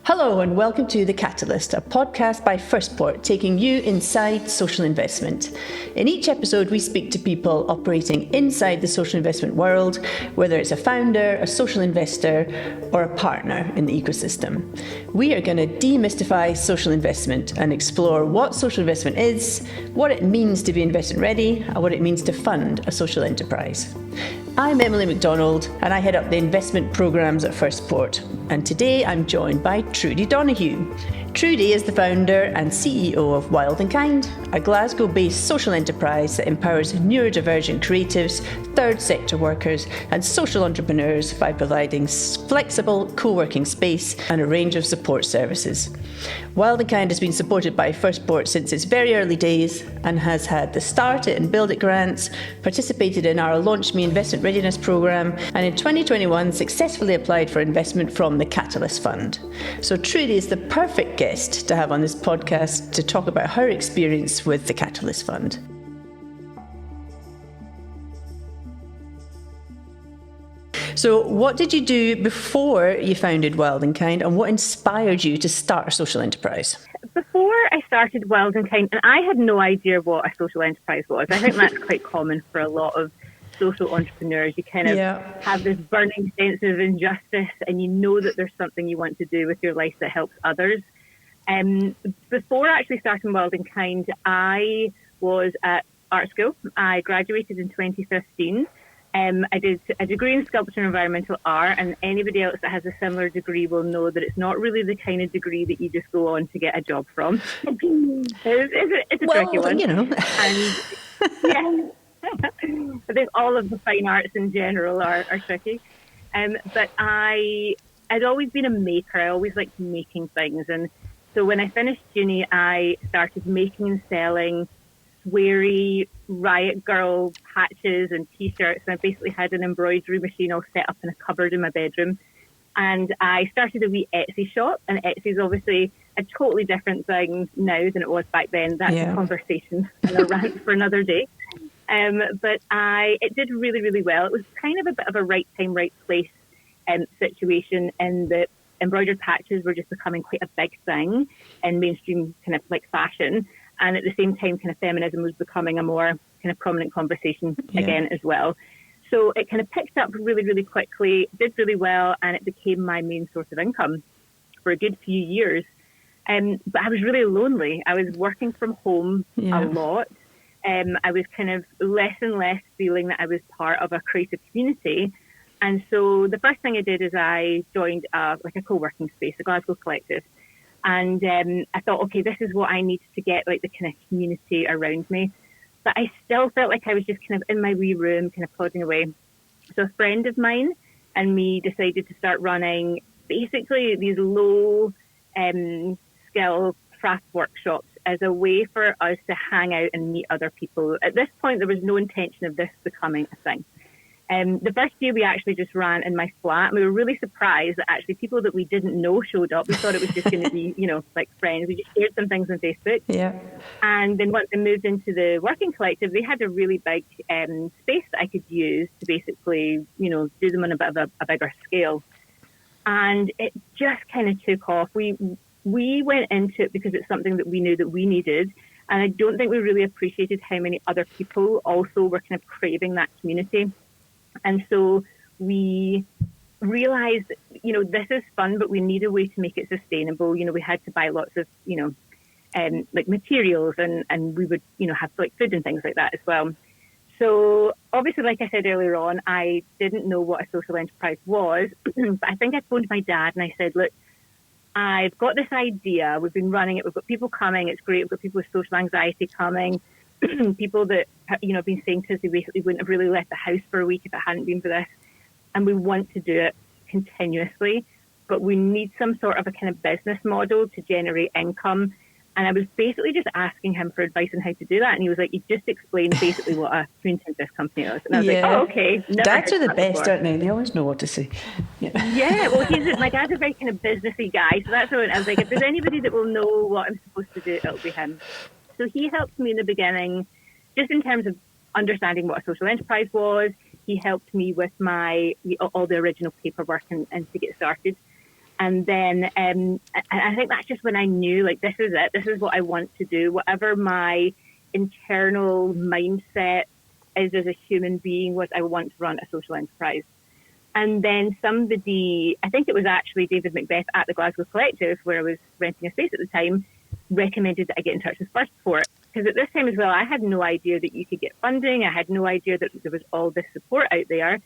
Hello and welcome to The Catalyst, a podcast by Firstport taking you inside social investment. In each episode, we speak to people operating inside the social investment world, whether it's a founder, a social investor, or a partner in the ecosystem. We are going to demystify social investment and explore what social investment is, what it means to be investment ready, and what it means to fund a social enterprise. I'm Emily Macdonald and I head up the investment programmes at Firstport. And today I'm joined by Trudi Donahue. Trudi is the founder and CEO of Wild & Kind, a Glasgow-based social enterprise that empowers neurodivergent creatives, third sector workers and social entrepreneurs by providing flexible co-working space and a range of support services. Wild & Kind has been supported by Firstport since its very early days and has had the Start It and Build It grants, participated in our LaunchMe investment readiness programme, and in 2021 successfully applied for investment from the Catalyst Fund. So Trudi is the perfect guest to have on this podcast to talk about her experience with the Catalyst Fund. So what did you do before you founded Wild & Kind, and what inspired you to start a social enterprise? Before I started Wild & Kind, and I had no idea what a social enterprise was. I think that's quite common for a lot of social entrepreneurs. You kind of have this burning sense of injustice and you know that there's something you want to do with your life that helps others. Before actually starting Wild & Kind, I was at art school. I graduated in 2015. I did a degree in sculpture and environmental art, and anybody else that has a similar degree will know that it's not really the kind of degree that you just go on to get a job from. It's a tricky one. You know. And, yeah. I think all of the fine arts in general are tricky. But I'd always been a maker. I always liked making things. And so when I finished uni, I started making and selling sweary Riot Girl patches and T-shirts. And I basically had an embroidery machine all set up in a cupboard in my bedroom. And I started a wee Etsy shop. And Etsy is obviously a totally different thing now than it was back then. That's a conversation and a rant for another day. But it did really, really well. It was kind of a bit of a right time, right place situation, in that embroidered patches were just becoming quite a big thing in mainstream kind of like fashion. And at the same time, kind of feminism was becoming a more kind of prominent conversation again as well. So it kind of picked up really, really quickly, did really well, and it became my main source of income for a good few years. But I was really lonely. I was working from home a lot. I was kind of less and less feeling that I was part of a creative community. And so the first thing I did is I joined a co-working space, a Glasgow collective. And I thought, okay, this is what I need to get like the kind of community around me. But I still felt like I was just kind of in my wee room, kind of plodding away. So a friend of mine and me decided to start running basically these low skill craft workshops as a way for us to hang out and meet other people. At this point, there was no intention of this becoming a thing. The first year we actually just ran in my flat, and we were really surprised that actually people that we didn't know showed up. We thought it was just going to be, like friends. We just shared some things on Facebook. Yeah. And then once I moved into the working collective, they had a really big space that I could use to basically, do them on a bit of a bigger scale. And it just kind of took off. We went into it because it's something that we knew that we needed. And I don't think we really appreciated how many other people also were kind of craving that community. And so we realized, this is fun, but we need a way to make it sustainable. We had to buy lots of, like materials and we would, have like food and things like that as well. So obviously, like I said earlier on, I didn't know what a social enterprise was, but I think I phoned my dad and I said, look, I've got this idea. We've been running it. We've got people coming. It's great. We've got people with social anxiety coming. People that, have been saying to us they basically wouldn't have really left the house for a week if it hadn't been for this. And we want to do it continuously, but we need some sort of a kind of business model to generate income. And I was basically just asking him for advice on how to do that. And he was like, you just explained basically what a food synthesis company is. And I was like, oh, okay. Dads are the best, aren't they? They always know what to say. Well, my dad's a very kind of businessy guy. So that's what I was like, if there's anybody that will know what I'm supposed to do, it'll be him. So he helped me in the beginning, just in terms of understanding what a social enterprise was. He helped me with all the original paperwork and to get started. And then and I think that's just when I knew, like, this is it. This is what I want to do. Whatever my internal mindset is as a human being, was I want to run a social enterprise. And then somebody, I think it was actually David Macbeth at the Glasgow Collective, where I was renting a space at the time, recommended that I get in touch with Firstport. Because at this time as well, I had no idea that you could get funding. I had no idea that there was all this support out there.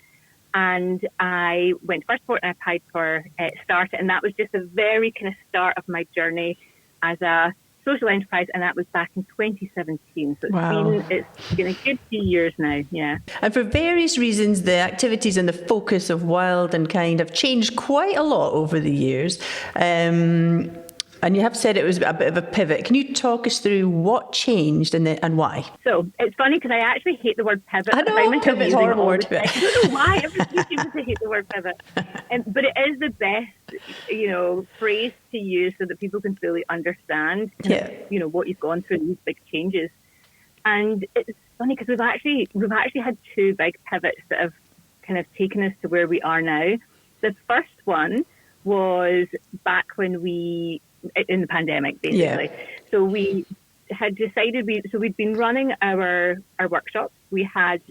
And I went to Firstport and I applied for Start. And that was just the very kind of start of my journey as a social enterprise, and that was back in 2017. So it's been a good few years now, yeah. And for various reasons, the activities and the focus of Wild and Kind have changed quite a lot over the years. And you have said it was a bit of a pivot. Can you talk us through what changed and why? So it's funny because I actually hate the word pivot. I know, pivot's a horrible word. I don't know why everybody seems to hate the word pivot. But it is the best, phrase to use so that people can fully understand, what you've gone through, these big changes. And it's funny because we've actually had two big pivots that have kind of taken us to where we are now. The first one was back when in the pandemic, basically. Yeah. So we had decided, we'd been running our workshops. We had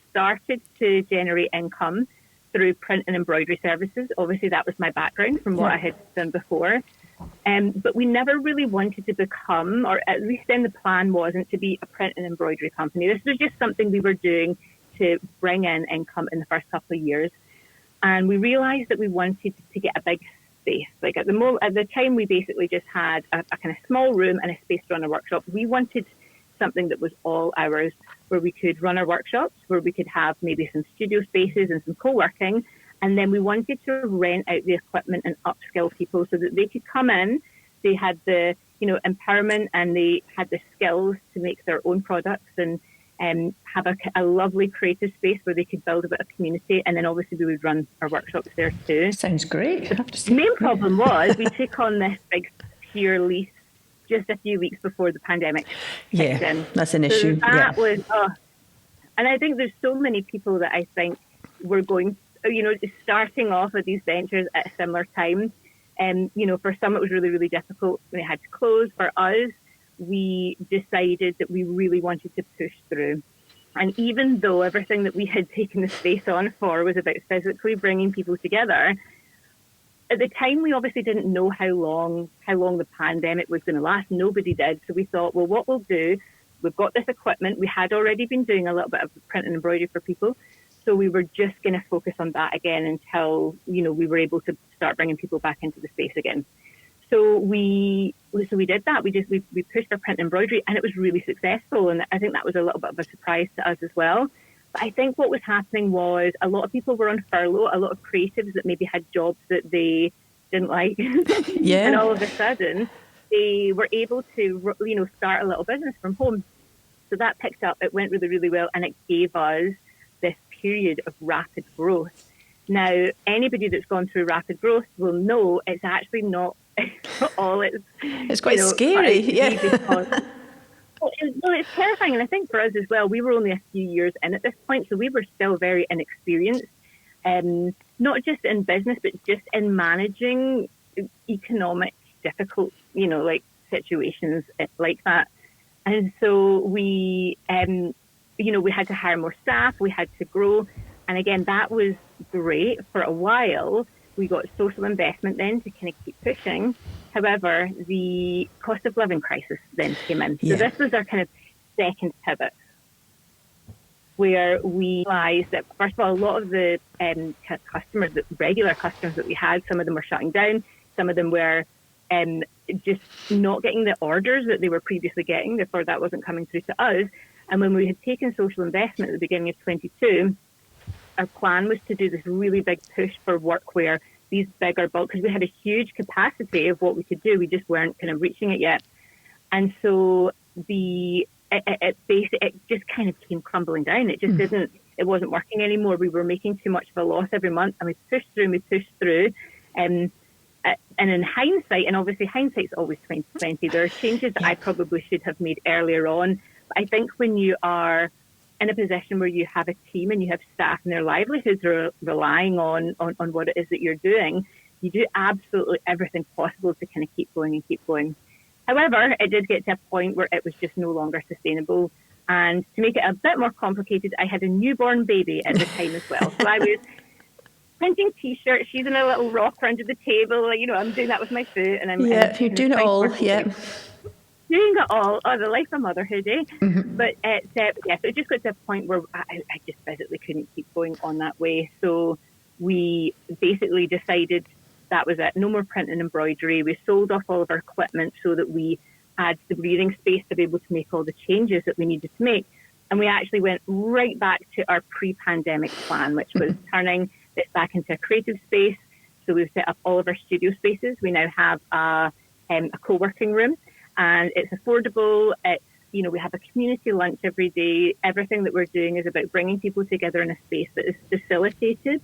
started to generate income through print and embroidery services. Obviously, that was my background from what I had done before. But we never really wanted to become, or at least then the plan wasn't to be a print and embroidery company. This was just something we were doing to bring in income in the first couple of years. And we realized that we wanted to get a big space. Like at the time, we basically just had a kind of small room and a space to run a workshop. We wanted something that was all ours, where we could run our workshops, where we could have maybe some studio spaces and some co-working. And then we wanted to rent out the equipment and upskill people so that they could come in. They had the, empowerment, and they had the skills to make their own products and have a lovely creative space where they could build a bit of community. And then obviously we would run our workshops there too. Sounds great. The main problem was we took on this big tier lease just a few weeks before the pandemic kicked in. That's an issue. That was, and I think there's so many people that I think were going, starting off with these ventures at a similar time. And, for some it was really, really difficult when it had to close. For us, we decided that we really wanted to push through. And even though everything that we had taken the space on for was about physically bringing people together, at the time we obviously didn't know how long the pandemic was going to last. Nobody did. So we thought, well, what we'll do, we've got this equipment. We had already been doing a little bit of print and embroidery for people. So we were just going to focus on that again until, we were able to start bringing people back into the space again. So we did that. We pushed our print and embroidery, and it was really successful. And I think that was a little bit of a surprise to us as well. But I think what was happening was a lot of people were on furlough, a lot of creatives that maybe had jobs that they didn't like. Yeah. And all of a sudden, they were able to, start a little business from home. So that picked up. It went really, really well, and it gave us this period of rapid growth. Now, anybody that's gone through rapid growth will know it's actually not all it's quite scary. Yeah. It's terrifying. And I think for us as well, we were only a few years in at this point, so we were still very inexperienced, not just in business, but just in managing economic difficult, situations like that. And so we, we had to hire more staff, we had to grow. And again, that was great for a while. We got social investment then to kind of keep pushing. However, the cost of living crisis then came in. So this was our kind of second pivot, where we realized that, first of all, a lot of the customers, the regular customers that we had, some of them were shutting down. Some of them were just not getting the orders that they were previously getting. Therefore, that wasn't coming through to us. And when we had taken social investment at the beginning of 22, our plan was to do this really big push for workwear, these bigger bulk, because we had a huge capacity of what we could do. We just weren't kind of reaching it yet. And so it just kind of came crumbling down. It just it wasn't working anymore. We were making too much of a loss every month, and we pushed through. And in hindsight, and obviously hindsight's always 2020, there are changes that I probably should have made earlier on. But I think when you are in a position where you have a team and you have staff and their livelihoods are relying on what it is that you're doing, you do absolutely everything possible to kind of keep going and keep going. However, it did get to a point where it was just no longer sustainable. And to make it a bit more complicated, I had a newborn baby at the time as well. So I was printing T-shirts. She's in a little rocker under the table. I'm doing that with my foot. And you're doing it all. Yeah. Doing it all. Oh, the life of motherhood, eh? Mm-hmm. But so it just got to a point where I just physically couldn't keep going on that way. So we basically decided that was it. No more print and embroidery. We sold off all of our equipment so that we had the breathing space to be able to make all the changes that we needed to make. And we actually went right back to our pre-pandemic plan, which was turning this back into a creative space. So we've set up all of our studio spaces. We now have a co-working room, and it's affordable. It's, we have a community lunch every day. Everything that we're doing is about bringing people together in a space that is facilitated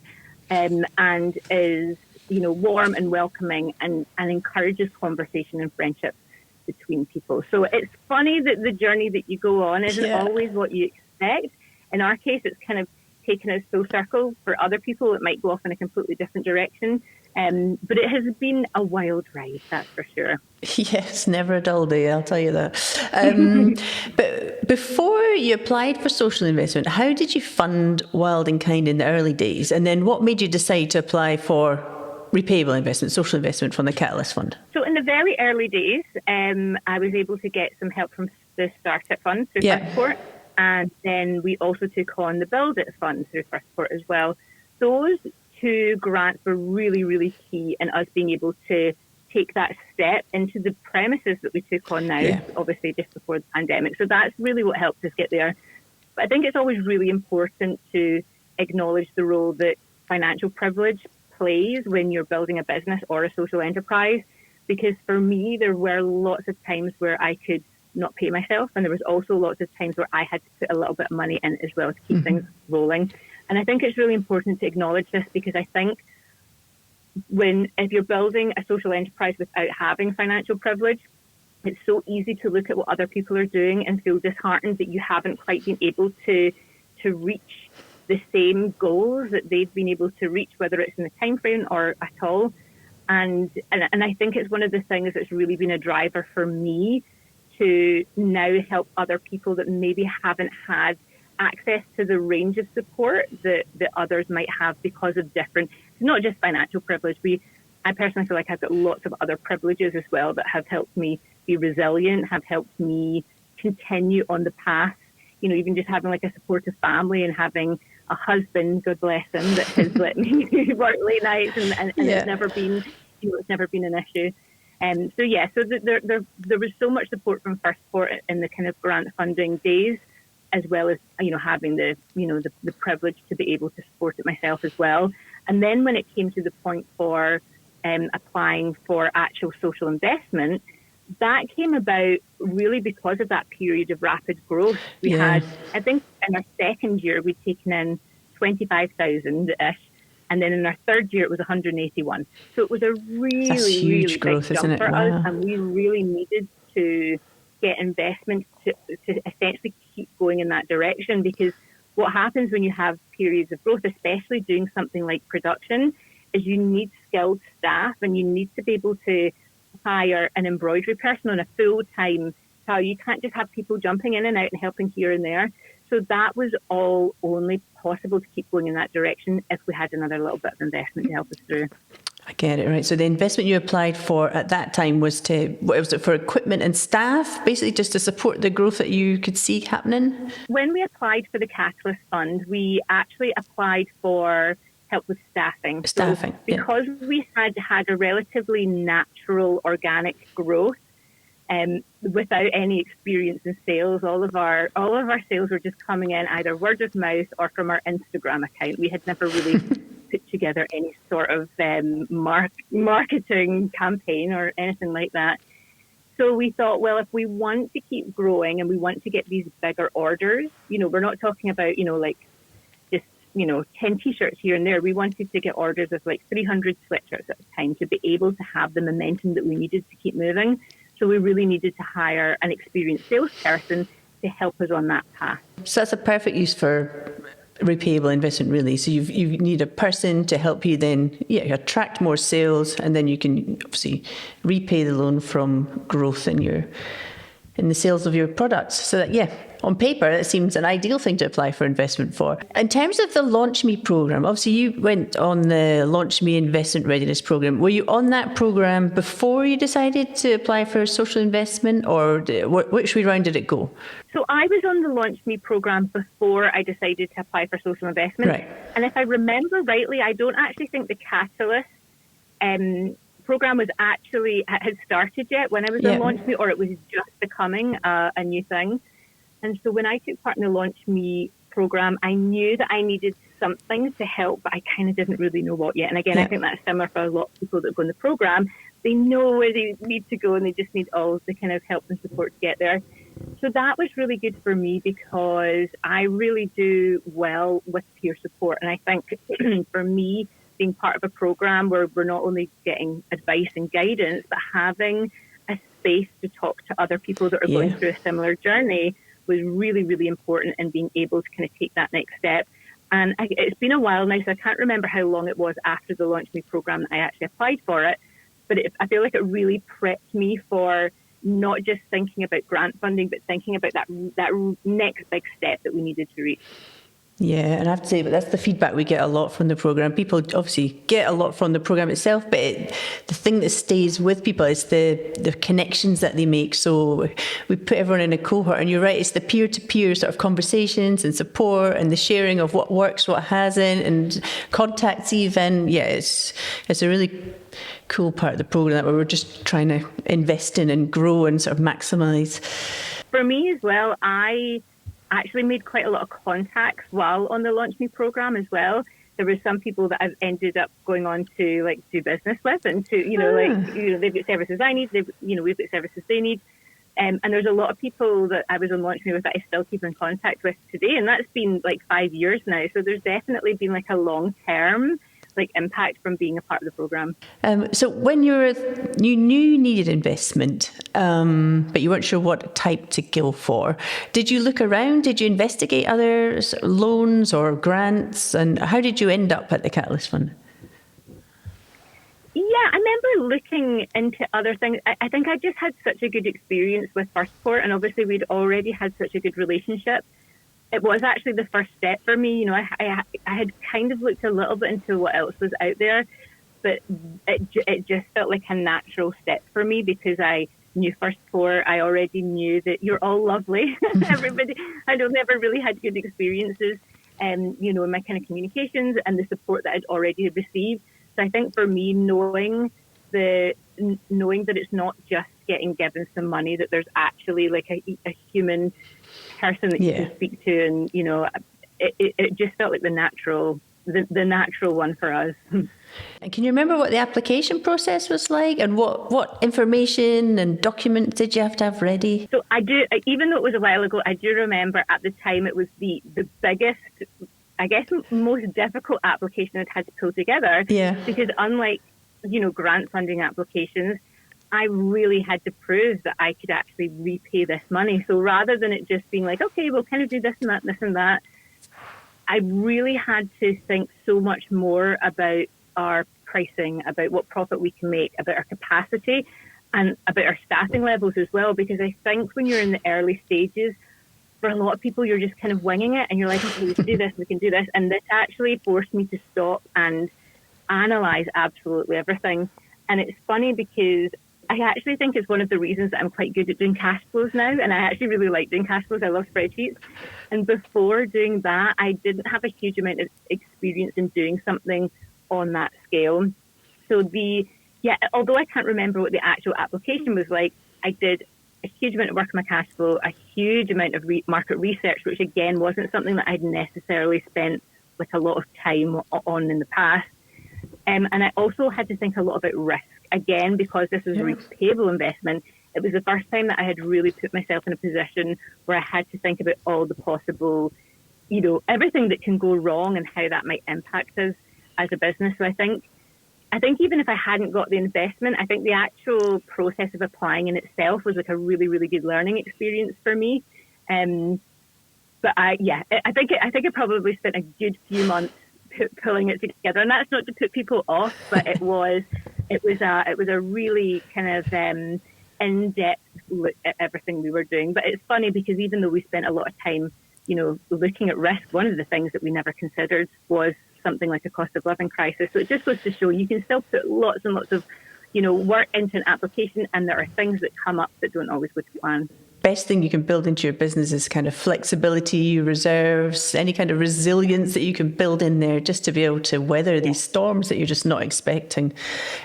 and is, warm and welcoming and encourages conversation and friendship between people. So it's funny that the journey that you go on isn't always what you expect. In our case, it's kind of taken us full circle. For other people, it might go off in a completely different direction. But it has been a wild ride, that's for sure. Yes, never a dull day, I'll tell you that. But before you applied for social investment, how did you fund Wild in Kind in the early days? And then what made you decide to apply for repayable investment, social investment from the Catalyst Fund? So in the very early days, I was able to get some help from the Startup Fund through Firstport. And then we also took on the Build It Fund through Firstport as well. Those two grants were really, really key in us being able to take that step into the premises that we took on now, obviously just before the pandemic. So that's really what helped us get there. But I think it's always really important to acknowledge the role that financial privilege plays when you're building a business or a social enterprise. Because for me, there were lots of times where I could not pay myself, and there was also lots of times where I had to put a little bit of money in as well to keep things rolling. And I think it's really important to acknowledge this, because I think if you're building a social enterprise without having financial privilege, it's so easy to look at what other people are doing and feel disheartened that you haven't quite been able to reach the same goals that they've been able to reach, whether it's in the time frame or at all. And I think it's one of the things that's really been a driver for me to now help other people that maybe haven't had access to the range of support that others might have because of different, not just financial privilege. I personally feel like I've got lots of other privileges as well that have helped me be resilient, have helped me continue on the path. Even just having like a supportive family and having a husband, God bless him, that has let me work late nights and it's never been, it's never been an issue. So there was so much support from Firstport in the kind of grant funding days, as well as, having the privilege to be able to support it myself as well. And then when it came to the point for applying for actual social investment, that came about really because of that period of rapid growth. We had, I think in our second year, we'd taken in 25,000-ish. And then in our third year, it was 181. So it was a really big growth, jump for us. And we really needed to get investment to essentially keep going in that direction. Because what happens when you have periods of growth, especially doing something like production, is you need skilled staff, and you need to be able to hire an embroidery person on a full-time how you can't just have people jumping in and out and helping here and there. So that was all only possible to keep going in that direction if we had another little bit of investment to help us through. I get it, right. So the investment you applied for at that time was for equipment and staff, basically just to support the growth that you could see happening? When we applied for the Catalyst Fund, we actually applied for help with staffing. So because we had a relatively natural, organic growth, without any experience in sales, all of our sales were just coming in either word of mouth or from our Instagram account. We had never really put together any sort of marketing campaign or anything like that. So we thought, well, if we want to keep growing and we want to get these bigger orders, we're not talking about, like just, 10 T-shirts here and there. We wanted to get orders of like 300 sweatshirts at a time to be able to have the momentum that we needed to keep moving. So we really needed to hire an experienced salesperson to help us on that path. So that's a perfect use for repayable investment, really. So you need a person to help you then attract more sales, and then you can obviously repay the loan from growth in the sales of your products. So that, on paper, it seems an ideal thing to apply for investment for. In terms of the LaunchMe program, obviously you went on the LaunchMe investment readiness program. Were you on that program before you decided to apply for social investment, or which way round did it go? So I was on the LaunchMe program before I decided to apply for social investment. Right. And if I remember rightly, I don't actually think the Catalyst program had started yet when I was on LaunchMe, or it was just becoming a new thing. And so when I took part in the LaunchMe program, I knew that I needed something to help, but I kind of didn't really know what yet. And again, I think that's similar for a lot of people that go in the program. They know where they need to go, and they just need all the kind of help and support to get there. So that was really good for me, because I really do well with peer support. And I think for me, being part of a program where we're not only getting advice and guidance, but having a space to talk to other people that are going through a similar journey was really, really important in being able to kind of take that next step. And it's been a while now, so I can't remember how long it was after the LaunchMe program that I actually applied for it. But I feel like it really prepped me for not just thinking about grant funding, but thinking about that next big step that we needed to reach. Yeah, and I have to say, but that's the feedback we get a lot from the program. People obviously get a lot from the program itself, but the thing that stays with people is the connections that they make. So we put everyone in a cohort, and you're right, it's the peer-to-peer sort of conversations and support and the sharing of what works, what hasn't, and contacts even. Yeah, it's a really cool part of the program that we're just trying to invest in and grow and sort of maximise. For me as well, I actually made quite a lot of contacts while on the LaunchMe program as well. There were some people that I've ended up going on to do business with, and to they've got services I need, we've got services they need, and there's a lot of people that I was on LaunchMe with that I still keep in contact with today, and that's been 5 years now. So there's definitely been a long-term impact from being a part of the program. So when you knew you needed investment, but you weren't sure what type to go for, did you look around? Did you investigate other loans or grants? And how did you end up at the Catalyst Fund? Yeah, I remember looking into other things. I think I just had such a good experience with Firstport, and obviously we'd already had such a good relationship. It was actually the first step for me. I had kind of looked a little bit into what else was out there, but it just felt like a natural step for me, because I knew Firstport. I already knew that you're all lovely. Everybody, I never really had good experiences, in my kind of communications and the support that I'd already received. So I think for me, knowing that it's not just getting given some money, that there's actually a human person that you can speak to, and it just felt like the natural one for us. And can you remember what the application process was like, and what information and documents did you have to have ready? So I do, even though it was a while ago, I do remember at the time it was the biggest, I guess, most difficult application I'd had to pull together. Yeah. Because unlike grant funding applications, I really had to prove that I could actually repay this money. So rather than it just being okay, we'll kind of do this and that, I really had to think so much more about our pricing, about what profit we can make, about our capacity, and about our staffing levels as well. Because I think when you're in the early stages, for a lot of people, you're just kind of winging it, and you're like, okay, we can do this, we can do this. And this actually forced me to stop and analyse absolutely everything. And it's funny because I actually think it's one of the reasons that I'm quite good at doing cash flows now, and I actually really like doing cash flows. I love spreadsheets. And before doing that, I didn't have a huge amount of experience in doing something on that scale. So although I can't remember what the actual application was like, I did a huge amount of work on my cash flow, a huge amount of market research, which again wasn't something that I'd necessarily spent a lot of time on in the past. And I also had to think a lot about risk. Again, because this was a repayable investment, it was the first time that I had really put myself in a position where I had to think about all the possible, everything that can go wrong and how that might impact us as a business. So I think even if I hadn't got the investment, I think the actual process of applying in itself was a really, really good learning experience for me. But I think it probably spent a good few months pulling it together, and that's not to put people off, but it was a really kind of in-depth look at everything we were doing. But it's funny because even though we spent a lot of time, looking at risk, one of the things that we never considered was something like a cost of living crisis. So it just goes to show you can still put lots and lots of, work into an application, and there are things that come up that don't always go to plan. Best thing you can build into your business is kind of flexibility, reserves, any kind of resilience that you can build in there just to be able to weather these storms that you're just not expecting.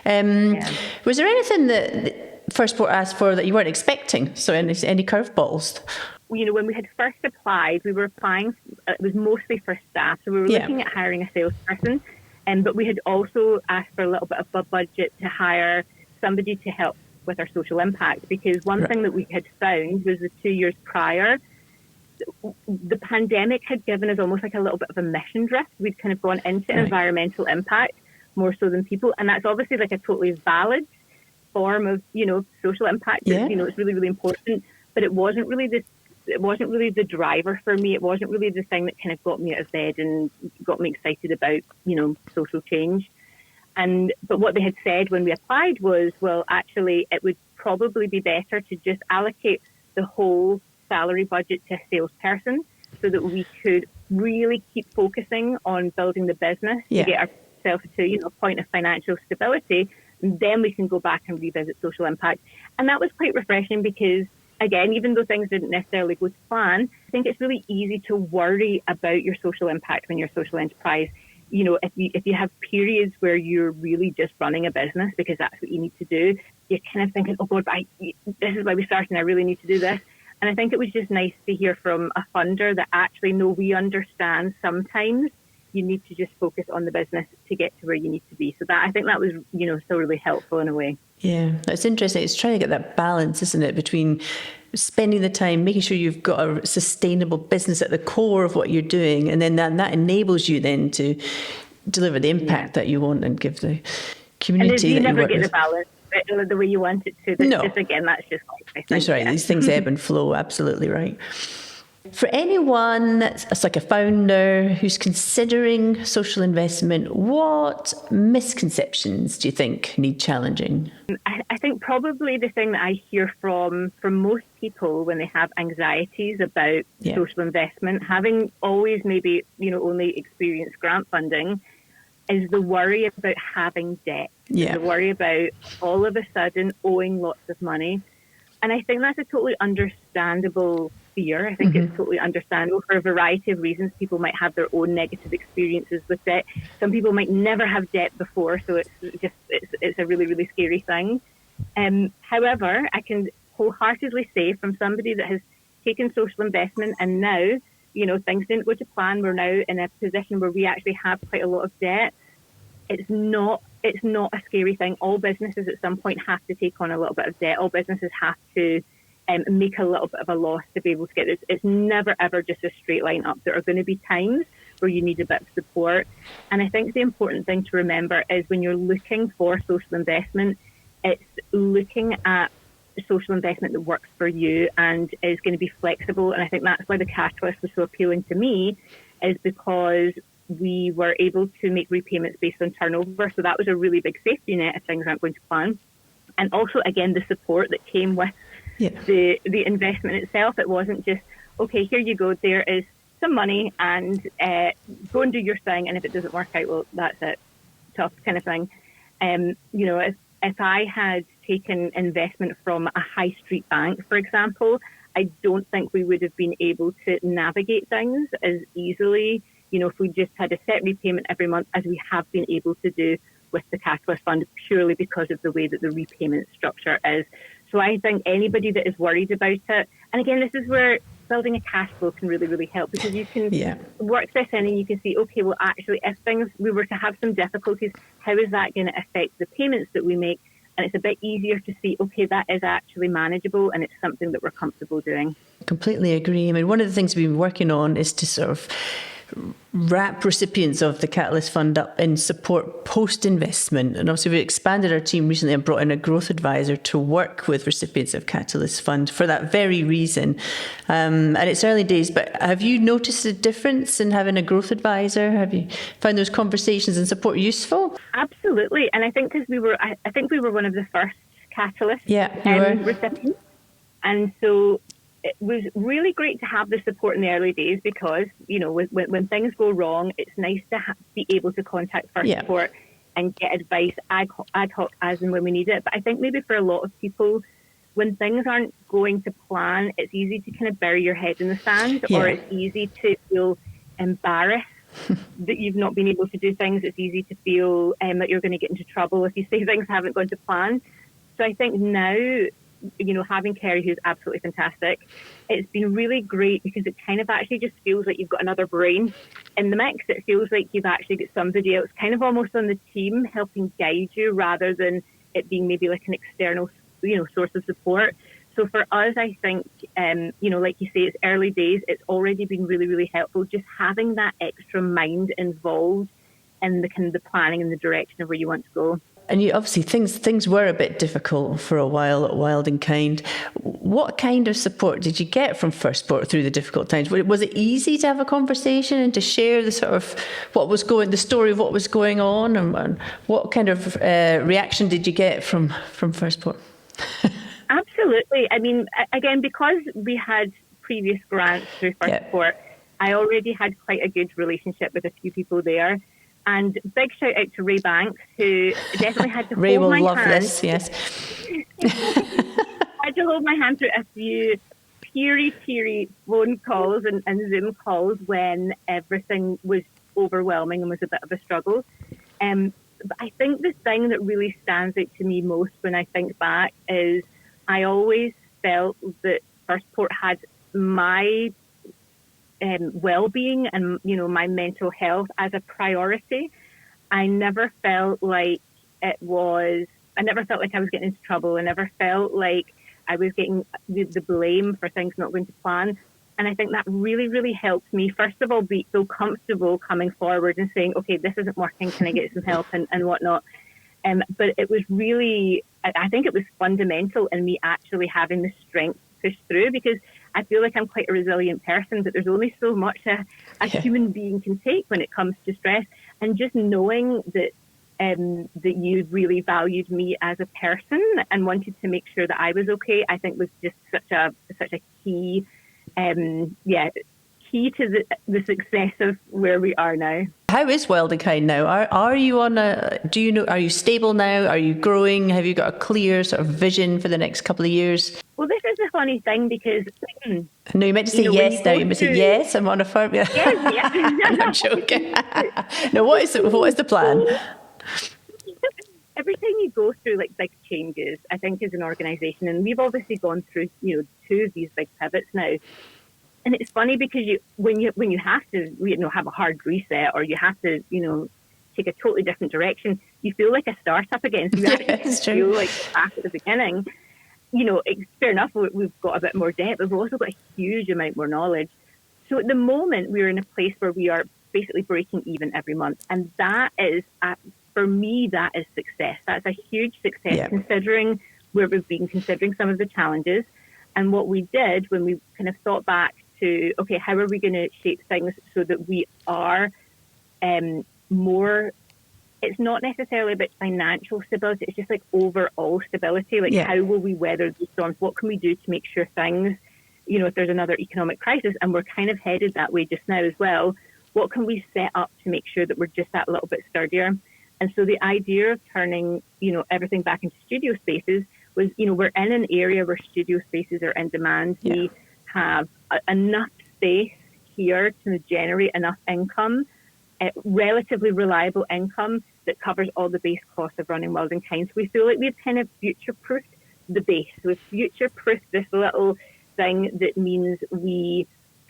Was there anything that Firstport asked for that you weren't expecting? So any curveballs? When we had first applied, we were applying, it was mostly for staff. So we were looking at hiring a salesperson, but we had also asked for a little bit of a budget to hire somebody to help with our social impact, because one thing that we had found was the 2 years prior, the pandemic had given us almost like a little bit of a mission drift. We'd kind of gone into environmental impact more so than people, and that's obviously like a totally valid form of social impact. It's really, really important, but it wasn't really the driver for me. It wasn't really the thing that kind of got me out of bed and got me excited about social change. But what they had said when we applied was, well, actually, it would probably be better to just allocate the whole salary budget to a salesperson so that we could really keep focusing on building the business to get ourselves to a point of financial stability. And then we can go back and revisit social impact. And that was quite refreshing because, again, even though things didn't necessarily go to plan, I think it's really easy to worry about your social impact when you're a social enterprise. If you have periods where you're really just running a business because that's what you need to do, you're kind of thinking, oh God, this is why we started and I really need to do this. And I think it was just nice to hear from a funder that actually, no, we understand sometimes you need to just focus on the business to get to where you need to be. So I think that was, still really helpful in a way. Yeah, it's interesting. It's trying to get that balance, isn't it, between spending the time, making sure you've got a sustainable business at the core of what you're doing, and then that enables you then to deliver the impact that you want and give the community and that you work with. You never get the balance the way you want it to. But no. Just again, that's just like That's right. These things ebb and flow. Absolutely right. For anyone that's like a founder who's considering social investment, what misconceptions do you think need challenging? I think probably the thing that I hear from most people when they have anxieties about social investment, having always maybe, only experienced grant funding, is the worry about having debt. The worry about all of a sudden owing lots of money. And I think that's a totally understandable fear. I think it's totally understandable for a variety of reasons. People might have their own negative experiences with debt. Some people might never have debt before, so it's a really, really scary thing. However, I can wholeheartedly say from somebody that has taken social investment and now, things didn't go to plan. We're now in a position where we actually have quite a lot of debt. It's not a scary thing. All businesses at some point have to take on a little bit of debt. All businesses have to make a little bit of a loss to be able to get this. It's never, ever just a straight line up. There are going to be times where you need a bit of support. And I think the important thing to remember is when you're looking for social investment, it's looking at social investment that works for you and is going to be flexible. And I think that's why the Catalyst was so appealing to me, is because we were able to make repayments based on turnover. So that was a really big safety net if things aren't going to plan. And also, again, the support that came with the investment itself. It wasn't just, okay, here you go, there is some money and go and do your thing. And if it doesn't work out, well, that's it. Tough kind of thing. If I had taken investment from a high street bank, for example, I don't think we would have been able to navigate things as easily, if we just had a set repayment every month as we have been able to do with the Catalyst Fund, purely because of the way that the repayment structure is. So I think anybody that is worried about it, and again, this is where building a cash flow can really, really help, because you can work this in and you can see, okay, well, actually, if we were to have some difficulties, how is that going to affect the payments that we make? And it's a bit easier to see, okay, that is actually manageable and it's something that we're comfortable doing. Completely agree. I mean, one of the things we've been working on is to sort of wrap recipients of the Catalyst Fund up in support post-investment. And obviously we expanded our team recently and brought in a growth advisor to work with recipients of Catalyst Fund for that very reason. And it's early days, but have you noticed a difference in having a growth advisor? Have you found those conversations and support useful? Absolutely. And I think because I think we were one of the first Catalyst recipients. And so it was really great to have the support in the early days because, when things go wrong, it's nice to be able to contact Firstport and get advice ad hoc as and when we need it. But I think maybe for a lot of people, when things aren't going to plan, it's easy to kind of bury your head in the sand, or it's easy to feel embarrassed that you've not been able to do things. It's easy to feel that you're going to get into trouble if you say things haven't gone to plan. So I think now, having Kerry, who's absolutely fantastic, it's been really great because it kind of actually just feels like you've got another brain in the mix. It feels like you've actually got somebody else kind of almost on the team helping guide you rather than it being maybe like an external, source of support. So for us, I think, like you say, it's early days. It's already been really, really helpful just having that extra mind involved in the kind of the planning and the direction of where you want to go. And you obviously things were a bit difficult for a while at Wild and Kind. What kind of support did you get from Firstport through the difficult times? Was it easy to have a conversation and to share the sort of the story of what was going on, and what kind of reaction did you get from Firstport? Absolutely. I mean, again, because we had previous grants through Firstport, I already had quite a good relationship with a few people there. And big shout out to Ray Banks, who definitely had to Ray hold my will love hand. this, yes. I had to hold my hand through a few teary phone calls and Zoom calls when everything was overwhelming and was a bit of a struggle. But I think the thing that really stands out to me most when I think back is I always felt that Firstport had my well-being and my mental health as a priority. I never felt like I was getting into trouble. I never felt like I was getting the blame for things not going to plan. And I think that really, really helped me, first of all, be so comfortable coming forward and saying, okay, this isn't working, can I get some help and whatnot. But it was really, I think it was fundamental in me actually having the strength to push through, because I feel like I'm quite a resilient person, but there's only so much a human being can take when it comes to stress. And just knowing that that you really valued me as a person and wanted to make sure that I was okay, I think was just such a key, key to the success of where we are now. How is Wild and Kind now? Are you are you stable now? Are you growing? Have you got a clear sort of vision for the next couple of years? Well, this is a funny thing because... No, you meant to say yes now. You meant to say yes, I'm on a firm... Yes, yeah. I'm joking. No, what is the plan? Every time you go through like big changes, I think as an organisation, and we've obviously gone through, two of these big pivots now. And it's funny because when you have to, have a hard reset, or you have to, take a totally different direction, you feel like a startup again. So you actually feel like back at the beginning. It's fair enough, we've got a bit more depth, but we've also got a huge amount more knowledge. So at the moment, we're in a place where we are basically breaking even every month. And that is, for me, that is success. That's a huge success, considering where we've been, considering some of the challenges. And what we did when we kind of thought back to, okay, how are we going to shape things so that we are more, it's not necessarily about financial stability, it's just like overall stability. Like, how will we weather these storms? What can we do to make sure things, if there's another economic crisis, and we're kind of headed that way just now as well, what can we set up to make sure that we're just that little bit sturdier? And so the idea of turning, everything back into studio spaces was, we're in an area where studio spaces are in demand. Yeah. We have enough space here to generate enough income, relatively reliable income that covers all the base costs of running Wild and Kind. So we feel like we've kind of future-proofed the base. We've future-proofed this little thing that means we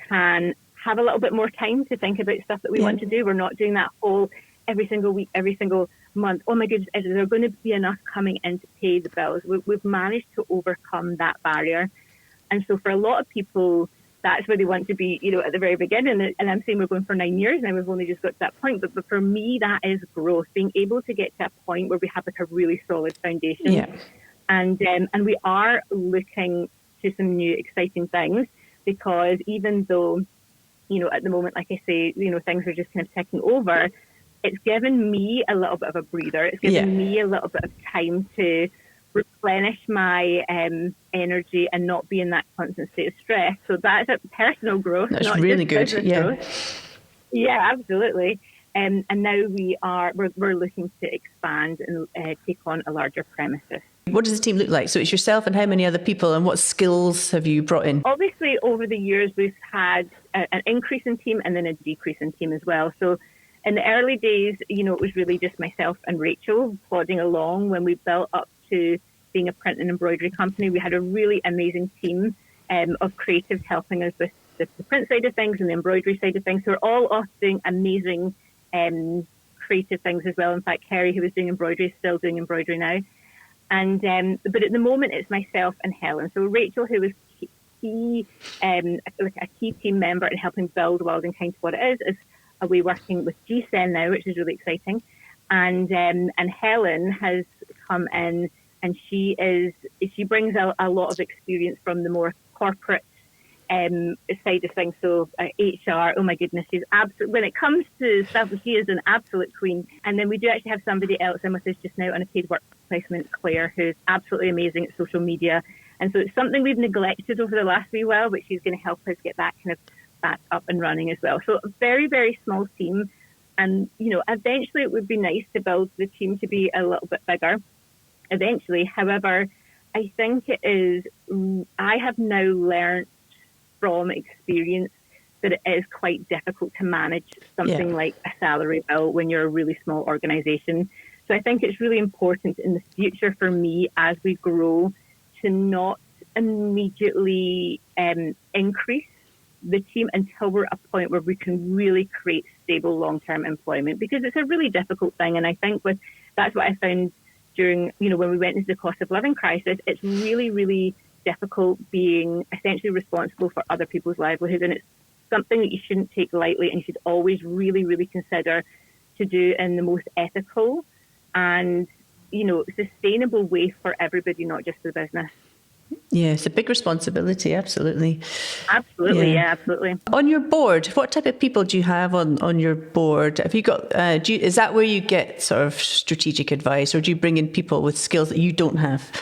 can have a little bit more time to think about stuff that we want to do. We're not doing that whole every single week, every single month. Oh my goodness, is there going to be enough coming in to pay the bills? We've managed to overcome that barrier. And so for a lot of people, that's where they want to be, at the very beginning. And I'm saying we're going for 9 years now. We've only just got to that point. But for me, that is growth, being able to get to a point where we have like a really solid foundation. Yeah. And we are looking to some new exciting things, because even though, at the moment, like I say, things are just kind of ticking over, it's given me a little bit of a breather. It's given me a little bit of time to replenish my energy and not be in that constant state of stress. So that's a personal growth. That's not really just good. growth. Yeah, absolutely. And now we're looking to expand and take on a larger premises. What does the team look like? So it's yourself and how many other people, and what skills have you brought in? Obviously, over the years, we've had an increase in team and then a decrease in team as well. So in the early days, it was really just myself and Rachel plodding along. When we built up to being a print and embroidery company, we had a really amazing team of creatives helping us with the print side of things and the embroidery side of things. So we're all off doing amazing creative things as well. In fact, Kerry, who was doing embroidery, is still doing embroidery now. And but at the moment, it's myself and Helen. So Rachel, who was key, like a key team member in helping build Wilding Kind to what it is away working with GSEN now, which is really exciting. And Helen has come in, and she brings a lot of experience from the more corporate side of things. So HR, oh my goodness, she's absolute. When it comes to stuff, she is an absolute queen. And then we do actually have somebody else in with us just now on a paid work placement, Claire, who's absolutely amazing at social media. And so it's something we've neglected over the last wee while, but she's going to help us get that kind of back up and running as well. So a very, very small team. And, eventually it would be nice to build the team to be a little bit bigger eventually. However, I think I have now learned from experience that it is quite difficult to manage something like a salary bill when you're a really small organisation. So I think it's really important in the future for me, as we grow, to not immediately increase the team until we're at a point where we can really create stable long-term employment, because it's a really difficult thing. And I think that's what I found during, when we went into the cost of living crisis. It's really, really difficult being essentially responsible for other people's livelihoods. And it's something that you shouldn't take lightly, and you should always really, really consider to do in the most ethical and, sustainable way for everybody, not just the business. Yeah, it's a big responsibility, absolutely. Absolutely, yeah, absolutely. On your board, what type of people do you have on your board? Have you got? Is that where you get sort of strategic advice, or do you bring in people with skills that you don't have?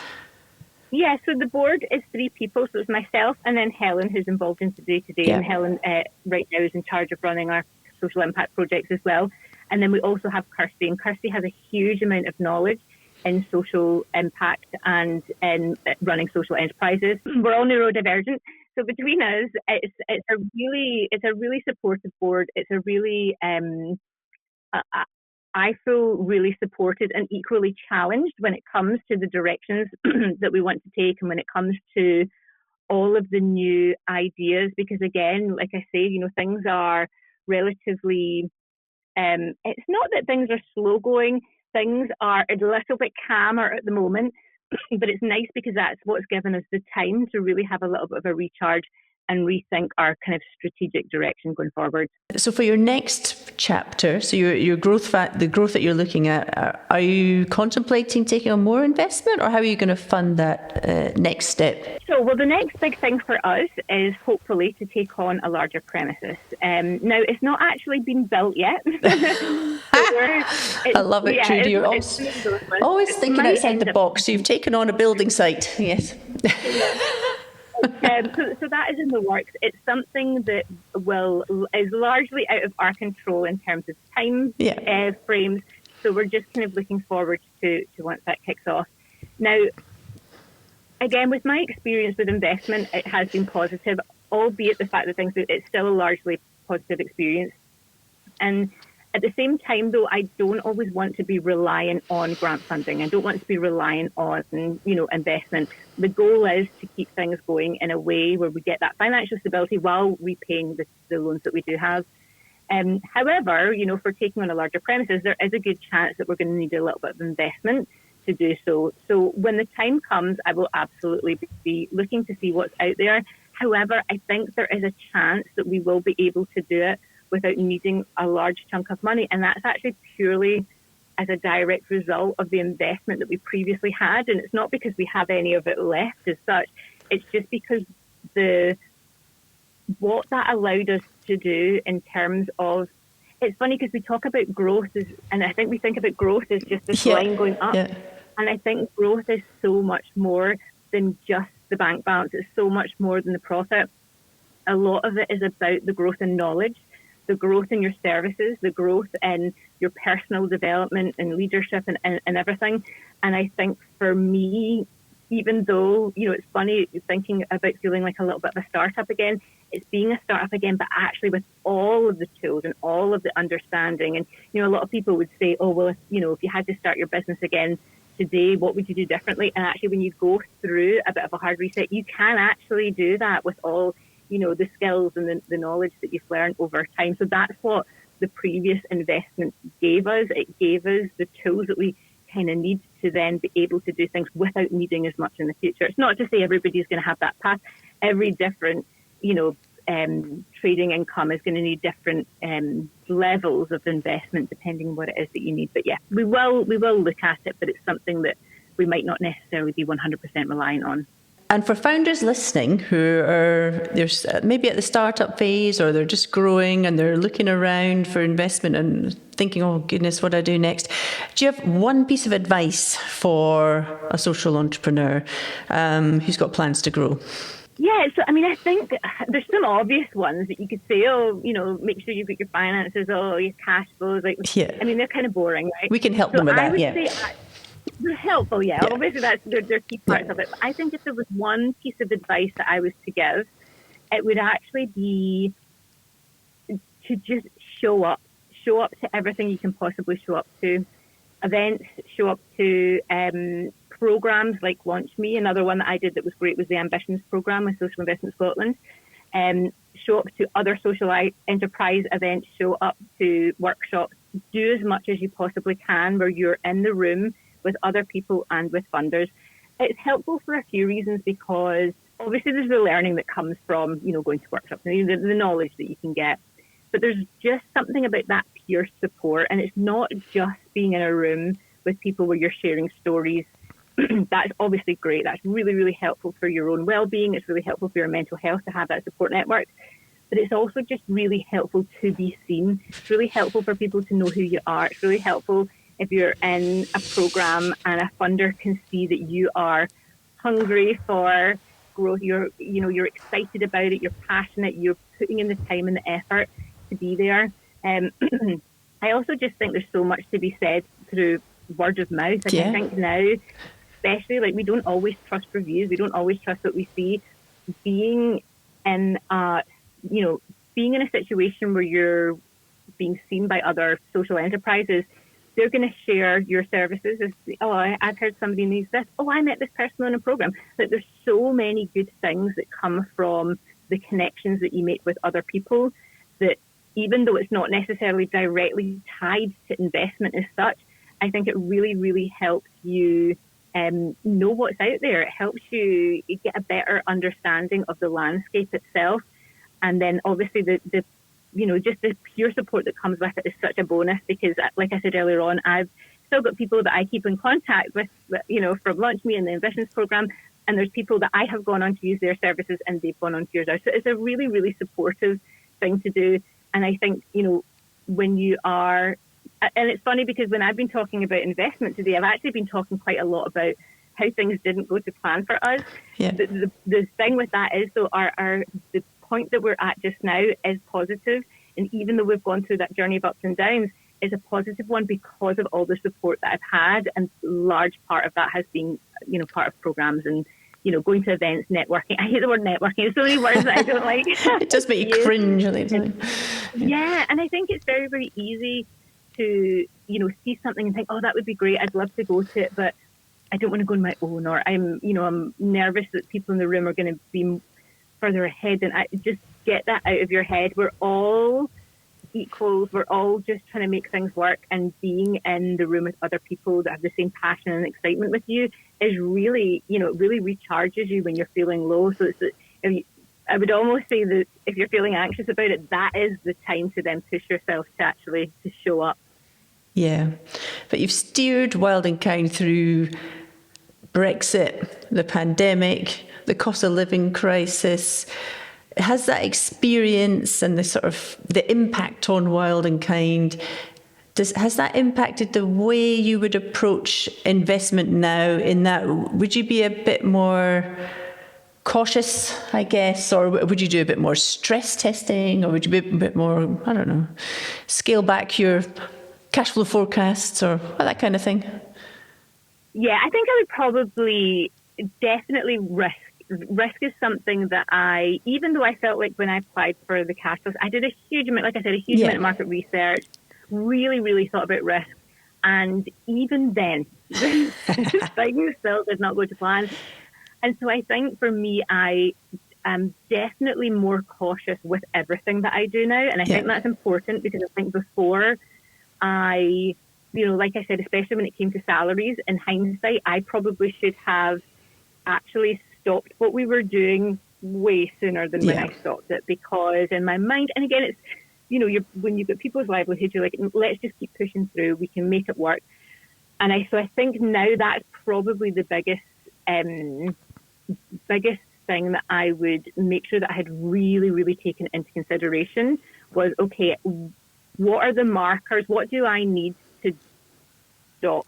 Yeah, so the board is 3 people. So it's myself and then Helen, who's involved in the day-to-day. Yeah. And Helen right now is in charge of running our social impact projects as well. And then we also have Kirsty, and Kirsty has a huge amount of knowledge in social impact and in running social enterprises. We're all neurodivergent, so between us, it's a really supportive board. It's a really I feel really supported and equally challenged when it comes to the directions that we want to take, and when it comes to all of the new ideas. Because again, like I say, things are relatively. It's not that things are slow going. Things are a little bit calmer at the moment, but it's nice because that's what's given us the time to really have a little bit of a recharge and rethink our kind of strategic direction going forward. So for your next chapter, so your growth, the growth that you're looking at, are you contemplating taking on more investment, or how are you going to fund that next step? So, the next big thing for us is hopefully to take on a larger premises. Now, it's not actually been built yet. I love it, Trudi. You're always thinking outside the box. So you've taken on a building site, yes. So that is in the works. It's something that is largely out of our control in terms of time frames. So we're just kind of looking forward to once that kicks off. Now, again, with my experience with investment, it has been positive, albeit the fact that it's still a largely positive experience. And at the same time, though, I don't always want to be reliant on grant funding. I don't want to be reliant on, investment. The goal is to keep things going in a way where we get that financial stability while repaying the loans that we do have. However, for taking on a larger premises, there is a good chance that we're going to need a little bit of investment to do so. So when the time comes, I will absolutely be looking to see what's out there. However, I think there is a chance that we will be able to do it without needing a large chunk of money. And that's actually purely as a direct result of the investment that we previously had. And it's not because we have any of it left as such. It's just because what that allowed us to do in terms of, it's funny because we talk about growth and I think we think about growth as just this line going up. Yeah. And I think growth is so much more than just the bank balance. It's so much more than the profit. A lot of it is about the growth in knowledge, the growth in your services, the growth in your personal development and leadership and everything. And I think for me, even though, it's funny thinking about feeling like a little bit of a startup again, it's being a startup again, but actually with all of the tools and all of the understanding. And, a lot of people would say, oh, well, if you had to start your business again today, what would you do differently? And actually, when you go through a bit of a hard reset, you can actually do that with all, the skills and the knowledge that you've learned over time. So that's what the previous investment gave us. It gave us the tools that we kind of need to then be able to do things without needing as much in the future. It's not to say everybody's going to have that path. Every different, trading income is going to need different levels of investment depending on what it is that you need. But yeah, we will look at it, but it's something that we might not necessarily be 100% reliant on. And for founders listening who are maybe at the startup phase or they're just growing and they're looking around for investment and thinking, oh goodness, what do I do next? Do you have one piece of advice for a social entrepreneur who's got plans to grow? Yeah, so I think there's some obvious ones that you could say, make sure you've got your finances, your cash flows. They're kind of boring, right? We can help them with that, yeah. They're helpful, yeah. Obviously, they're key parts of it. But I think if there was one piece of advice that I was to give, it would actually be to just show up to everything you can possibly show up to. Events, show up to programs like LaunchMe. Another one that I did that was great was the Ambitions program with Social Investment Scotland. Show up to other social enterprise events, show up to workshops. Do as much as you possibly can where you're in the room with other people and with funders. It's helpful for a few reasons because obviously there's the learning that comes from, going to workshops, and the knowledge that you can get. But there's just something about that peer support, and it's not just being in a room with people where you're sharing stories. That's obviously great. That's really, really helpful for your own well-being. It's really helpful for your mental health to have that support network. But it's also just really helpful to be seen. It's really helpful for people to know who you are. It's really helpful if you're in a program and a funder can see that you are hungry for growth, you're excited about it, you're passionate, you're putting in the time and the effort to be there. I also just think there's so much to be said through word of mouth. I think now, especially, we don't always trust reviews, we don't always trust what we see. Being in a situation where you're being seen by other social enterprises, they're going to share your services as, I've heard somebody needs this. Oh, I met this person on a program. There's so many good things that come from the connections that you make with other people that even though it's not necessarily directly tied to investment as such, I think it really, really helps you know what's out there. It helps you get a better understanding of the landscape itself. And then obviously just the pure support that comes with it is such a bonus because, like I said earlier on, I've still got people that I keep in contact with, from LaunchMe and the Ambitions program. And there's people that I have gone on to use their services and they've gone on to yours. So it's a really, really supportive thing to do. And I think, when you are, and it's funny because when I've been talking about investment today, I've actually been talking quite a lot about how things didn't go to plan for us. Yeah. The thing with that is, though, the point that we're at just now is positive. And even though we've gone through that journey of ups and downs, is a positive one because of all the support that I've had. And large part of that has been, part of programs and, going to events, networking. I hate the word networking. There's so many words that I don't like. It does make you cringe. Yeah. And I think it's very, very easy to, see something and think, oh, that would be great. I'd love to go to it, but I don't want to go on my own, or I'm nervous that people in the room are going to be further ahead. And I just get that out of your head. We're all equals. We're all just trying to make things work, and being in the room with other people that have the same passion and excitement with you is really, really recharges you when you're feeling low. So it's I would almost say that if you're feeling anxious about it, that is the time to then push yourself to actually to show up. Yeah. But you've steered Wild and Kind through Brexit, the pandemic, the cost of living crisis. Has that experience and the sort of the impact on Wild and Kind, has that impacted the way you would approach investment now? In that, would you be a bit more cautious, I guess, or would you do a bit more stress testing, or would you be a bit more, I don't know, scale back your cash flow forecasts or that kind of thing? Yeah, I think I would probably definitely risk. Risk is something that even though I felt like when I applied for the cash flows, I did a huge amount, like I said, a huge amount of market research, really, really thought about risk. And even then, things still did not go to plan. And so I think for me, I am definitely more cautious with everything that I do now. And I think that's important, because I think before like I said, especially when it came to salaries, in hindsight, I probably should have actually stopped what we were doing way sooner than when I stopped it, because in my mind, and again, it's, when you've got people's livelihoods, you're like, let's just keep pushing through, we can make it work. And I think now that's probably the biggest thing that I would make sure that I had really, really taken into consideration was, okay, what are the markers? What do I need to stop?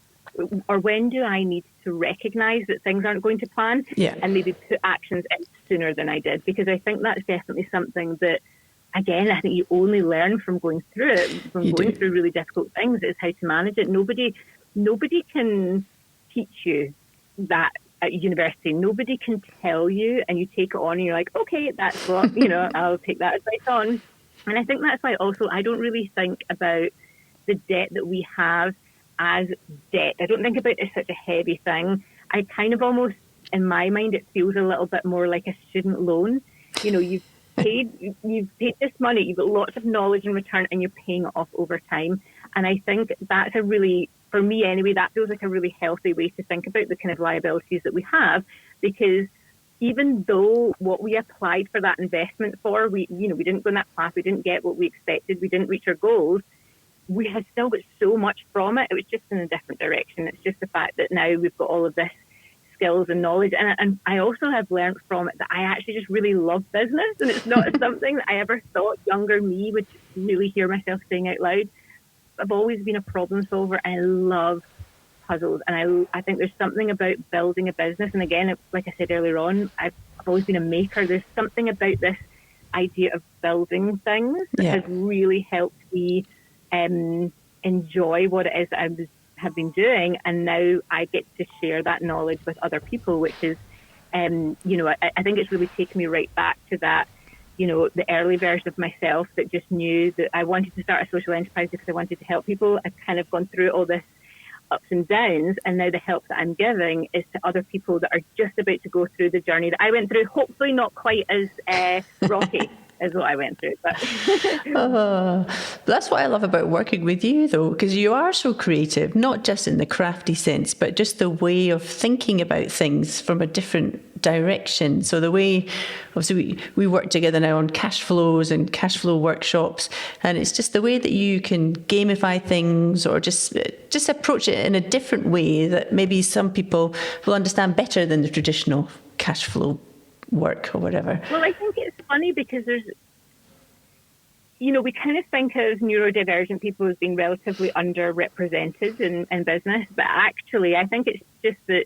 Or when do I need to recognise that things aren't going to plan and maybe put actions in sooner than I did? Because I think that's definitely something that, again, I think you only learn from going through it, from going through really difficult things, is how to manage it. Nobody can teach you that at university. Nobody can tell you, and you take it on and you're like, okay, that's what, I'll take that advice on. And I think that's why also I don't really think about the debt that we have as debt. I don't think about it as such a heavy thing. I kind of almost, in my mind, it feels a little bit more like a student loan. You've paid this money, you've got lots of knowledge in return, and you're paying it off over time. And I think that's for me anyway, that feels like a really healthy way to think about the kind of liabilities that we have, because even though what we applied for that investment for, we didn't go in that path, we didn't get what we expected, we didn't reach our goals, we had still got so much from it. It was just in a different direction. It's just the fact that now we've got all of this skills and knowledge. And I also have learned from it that I actually just really love business. And it's not something that I ever thought younger me would really hear myself saying out loud. I've always been a problem solver, and I love puzzles. And I think there's something about building a business. And again, like I said earlier on, I've always been a maker. There's something about this idea of building things that has really helped me enjoy what it is that I have been doing, and now I get to share that knowledge with other people, which is, I think it's really taken me right back to that, the early version of myself that just knew that I wanted to start a social enterprise because I wanted to help people. I've kind of gone through all this ups and downs, and now the help that I'm giving is to other people that are just about to go through the journey that I went through, hopefully not quite as rocky is what I went through. But that's what I love about working with you, though, because you are so creative, not just in the crafty sense, but just the way of thinking about things from a different direction. So the way, obviously, we work together now on cash flows and cash flow workshops, and it's just the way that you can gamify things, or just approach it in a different way that maybe some people will understand better than the traditional cash flow work or whatever. Well, I think it's funny because there's, we kind of think of neurodivergent people as being relatively underrepresented in business, but actually I think it's just that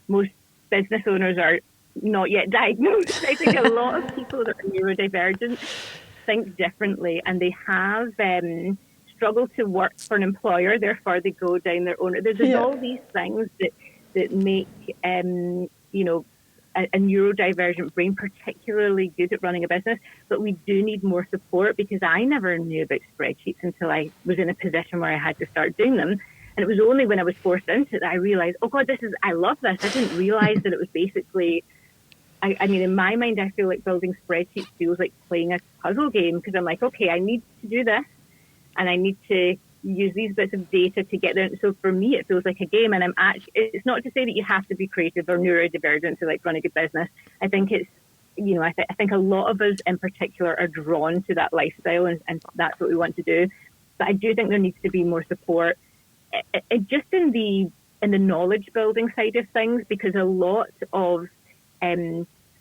most business owners are not yet diagnosed. I think a lot of people that are neurodivergent think differently, and they have struggled to work for an employer, therefore they go down their own. There's all these things that make a neurodivergent brain particularly good at running a business, but we do need more support, because I never knew about spreadsheets until I was in a position where I had to start doing them. And it was only when I was forced into it that I realised, oh God, I love this. I didn't realise that it was basically, I mean, in my mind, I feel like building spreadsheets feels like playing a puzzle game, because I'm like, okay, I need to do this, and I need to use these bits of data to get there. So for me, it feels like a game, and it's not to say that you have to be creative or neurodivergent to like run a good business. I think it's I think a lot of us in particular are drawn to that lifestyle, and that's what we want to do. But I do think there needs to be more support, just in the knowledge building side of things, because a lot of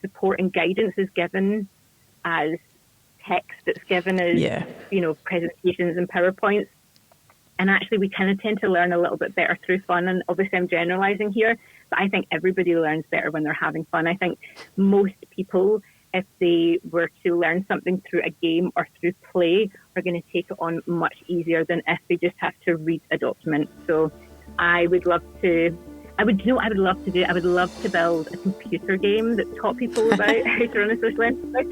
support and guidance is given as text, it's given as presentations and PowerPoints, and actually we kind of tend to learn a little bit better through fun. And obviously I'm generalizing here, but I think everybody learns better when they're having fun. I think most people, if they were to learn something through a game or through play, are going to take it on much easier than if they just have to read a document. So I would love to build a computer game that taught people about how to run a social enterprise.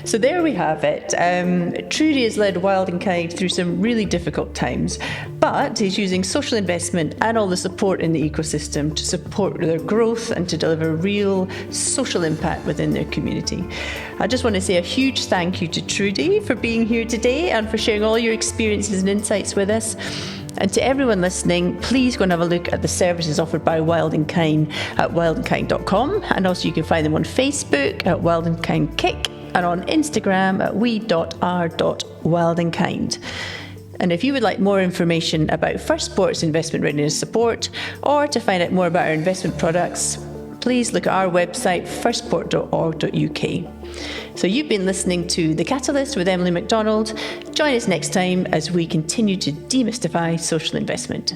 So there we have it. Trudi has led Wild and Kind through some really difficult times, but is using social investment and all the support in the ecosystem to support their growth and to deliver real social impact within their community. I just want to say a huge thank you to Trudi for being here today and for sharing all your experiences and insights with us. And to everyone listening, please go and have a look at the services offered by Wild and Kind at wildandkind.com, and also you can find them on Facebook at Wild and Kind Kick, and on Instagram at we.r.wildandkind. And if you would like more information about Firstport's investment readiness support, or to find out more about our investment products, please look at our website, firstport.org.uk. So you've been listening to The Catalyst with Emily Macdonald. Join us next time as we continue to demystify social investment.